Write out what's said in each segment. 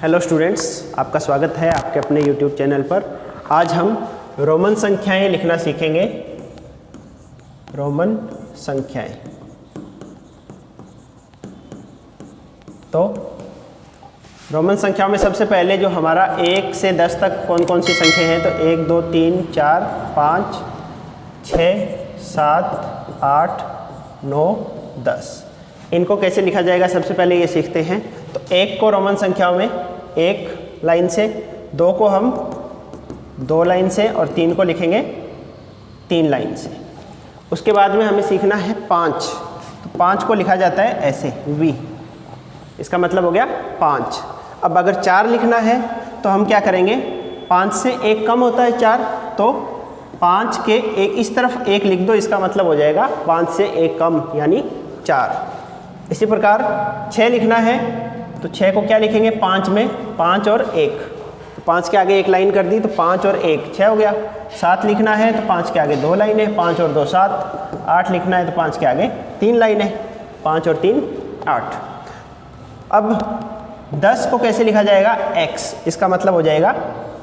Hello students, आपका स्वागत है आपके अपने यूट्यूब चैनल पर। आज हम रोमन संख्याएं लिखना सीखेंगे। रोमन संख्याएं। तो रोमन संख्याओं में सबसे पहले जो हमारा 1 से 10 तक कौन कौन सी संख्या हैं, तो 1 2 3 4 5 6 7 8 9 10। इनको कैसे लिखा जाएगा सबसे पहले ये सीखते हैं। तो 1 को रोमन संख्याओं में 1 लाइन से, 2 को हम 2 लाइन से और 3 को लिखेंगे 3 लाइन से। उसके बाद में हमें सीखना है 5। तो 5 को लिखा जाता है ऐसे V, इसका मतलब हो गया 5। अब अगर 4 लिखना है तो हम क्या करेंगे, 5 से 1 कम होता है 4, तो 5 के एक इस तरफ 1 लिख दो, इसका मतलब हो जाएगा 5 से 1 कम यानी 4। इसी प्रकार 6 लिखना है तो 6 को क्या लिखेंगे, 5 में 5 और 1, तो 5 के आगे 1 लाइन कर दी तो 5 और 1 6 हो गया। 7 लिखना है तो 5 के आगे 2 लाइनें, 5 और 2 7। 8 लिखना है तो 5 के आगे 3 लाइनें, 5 और 3 8। अब 10 को कैसे लिखा जाएगा, x, इसका मतलब हो जाएगा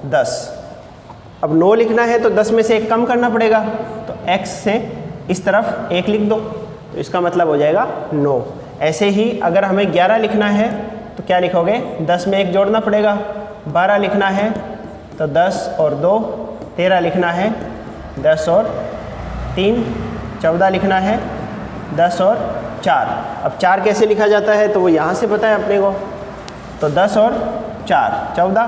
10। अब 9 लिखना है तो 10 में से 1 कम करना पड़ेगा, तो x से इस तरफ 1 लिख दो, तो इसका मतलब हो जाएगा 9। ऐसे ही अगर हमें 11 लिखना है तो क्या लिखोगे, 10 में 1 जोड़ना पड़ेगा। 12 लिखना है तो 10 और 2, 13 लिखना है 10 और 3, 14 लिखना है 10 और 4। अब 4 कैसे लिखा जाता है तो वो यहाँ से पता है अपने को, तो 10 और 4 14,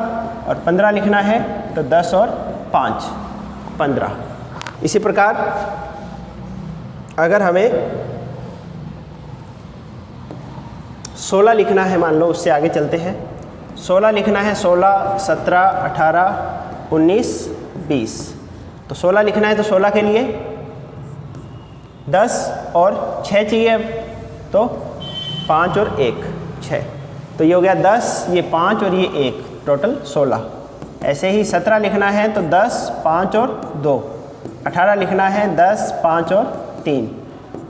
और 15 लिखना है तो 10 और 5 15। इसी प्रकार अगर हमें 16 लिखना है, मान लो उससे आगे चलते हैं। 16 लिखना है, 16 17 18 19 20। तो 16 लिखना है तो 16 के लिए 10 और 6 चाहिए, तो 5 और 1 6, तो ये हो गया 10, ये 5 और ये 1, टोटल 16। ऐसे ही 17 लिखना है तो 10 5 और 2। 18 लिखना है 10 5 और 3।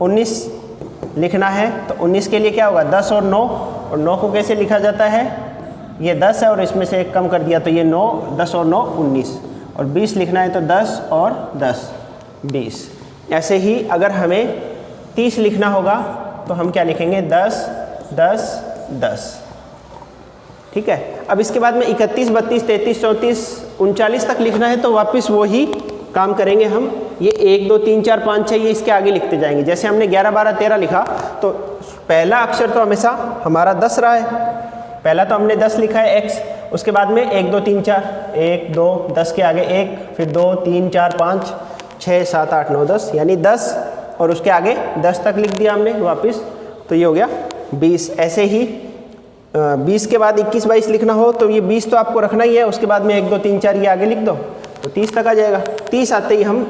19 लिखना है तो 19 के लिए क्या होगा, 10 और 9, और 9 को कैसे लिखा जाता है, ये 10 है और इसमें से 1 कम कर दिया तो ये 9, 10 और 9 19। और 20 लिखना है तो 10 और 10 20। ऐसे ही अगर हमें 30 लिखना होगा तो हम क्या लिखेंगे, 10 10 10। ठीक है। अब इसके बाद में 31 32 33 34 39 तक लिखना है तो वापस वही काम करेंगे हम। ये 1 2 3 4 5 6 ये इसके आगे लिखते जाएंगे। जैसे हमने 11 12 13 लिखा तो पहला अक्षर तो हमेशा हमारा 10 रहा है, पहला तो हमने 10 लिखा है x। उसके बाद में 1 2 3 4, 1 2 10 के आगे 1, फिर 2 3 4 5 6 7 8 9 10, यानी 10 और उसके आगे 10 तक लिख दिया हमने वापस, तो ये हो गया 20। ऐसे ही 20 के बाद 21 22 लिखना हो तो ये 20 तो आपको रखना ही है, उसके बाद में 1 2 3 4 ये आगे लिख दो तो 30 तक आ जाएगा। 30 आते ही हम,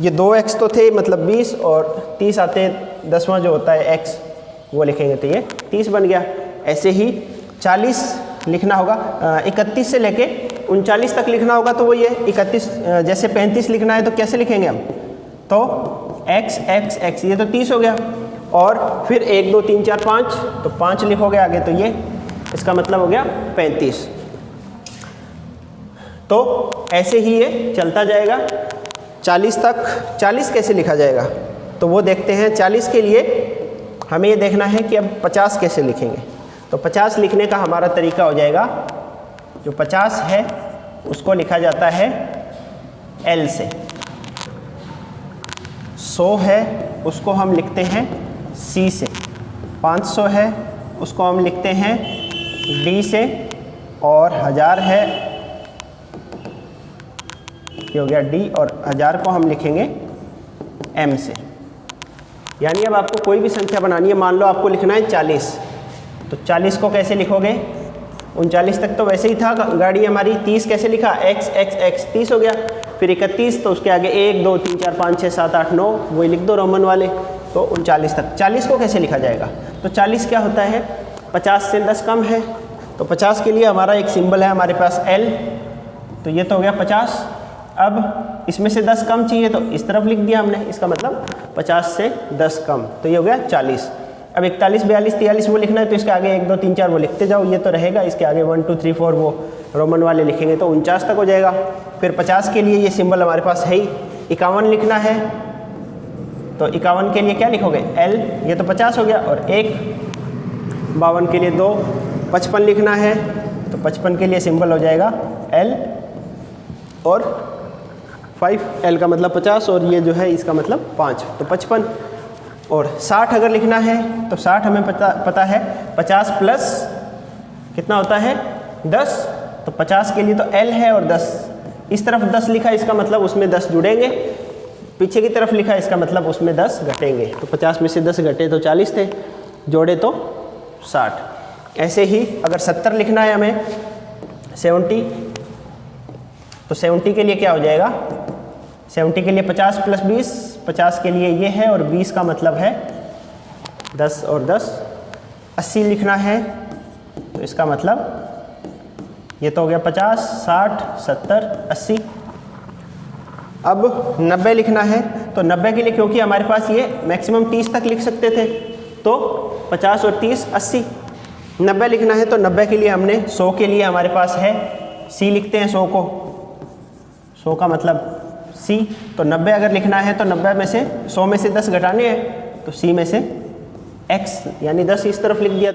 ये 2x तो थे मतलब 20, और 30 आते 10वां जो होता है x वो लिखेंगे तो ये 30 बन गया। ऐसे ही 40 लिखना होगा, 31 से लेके 39 तक लिखना होगा तो वो ये 31, जैसे 35 लिखना है तो कैसे लिखेंगे हम, तो x x x, ये तो 30 हो गया। और फिर 1 2 3 4 5, तो 5 लिखोगे आगे तो ये, इसका मतलब हो गया 35। तो ऐसे ही ये चलता जाएगा 40 तक। 40 कैसे लिखा जाएगा तो वो देखते हैं। 40 के लिए हमें ये देखना है कि अब 50 कैसे लिखेंगे। तो 50 लिखने का हमारा तरीका हो जाएगा, जो 50 है उसको लिखा जाता है L से। 100 है उसको हम लिखते हैं C से। 500 है उसको हम लिखते हैं D से, और 1000 है, ये हो गया D, और 1000 को हम लिखेंगे M से। यानी अब आपको कोई भी संख्या बनानी है, मान लो आपको लिखना है 40, तो 40 को कैसे लिखोगे, 39 तक तो वैसे ही था गाड़ी हमारी। 30 कैसे लिखा, x x x 30 हो गया। फिर 31 तो उसके आगे 1 2 3 4 5 6 7 8 9, वही लिख दो रोमन वाले, तो 39 तक। 40 को कैसे लिखा जाएगा, तो 40 क्या होता है, 50 से 10 कम है, तो 50 के लिए हमारा एक सिंबल है हमारे पास L, तो ये तो हो गया 50। अब इसमें से 10 कम चाहिए तो इस तरफ लिख दिया हमने, इसका मतलब 50 से 10 कम, तो ये हो गया 40। अब 41, 42, 43 वो लिखना है तो इसके आगे 1, 2, 3, 4 वो लिखते जाओ, ये तो रहेगा। इसके आगे 1, 2, 3, 4 वो रोमन वाले लिखेंगे तो 49 तक हो जाएगा। फिर 50 के लिए ये सिंबल हमारे पास है ही। 51 लिखना है तो 51 के लिए क्या लिखोगे, L, ये तो 50 हो गया, और 1। 52 के लिए 2। 55 लिखना है तो 55 के लिए सिंबल हो जाएगा L और 5, L का मतलब 50 और ये जो है इसका मतलब 5, तो 55। और 60 अगर लिखना है तो 60 हमें पता है 50 प्लस कितना होता है 10, तो 50 के लिए तो L है और 10, इस तरफ 10 लिखा इसका मतलब उसमें 10 जुड़ेंगे, पीछे की तरफ लिखा इसका मतलब उसमें 10 घटेंगे। तो 50 में से 10 घटे तो 40 थे, जोड़े तो 60। ऐसे ही अगर 70 लिखना है हमें 70, तो 70 के लिए क्या हो जाएगा, 70 के लिए 50 प्लस 20, 50 के लिए ये है और 20 का मतलब है 10 और 10। 80 लिखना है तो इसका मतलब ये तो हो गया 50, 60, 70, 80। अब 90 लिखना है तो 90 के लिए क्योंकि हमारे पास ये मैक्सिमम 30 तक लिख सकते थे तो 50 और 30 80। 90 लिखना है तो 90 के लिए हमने 100 के लिए हमारे पास है C लिखते हैं 100 को, 100 का मतलब C। तो 90 अगर लिखना है तो 90 में से 100 में से 10 घटाने हैं तो C में से X यानी 10 इस तरफ लिख दिया।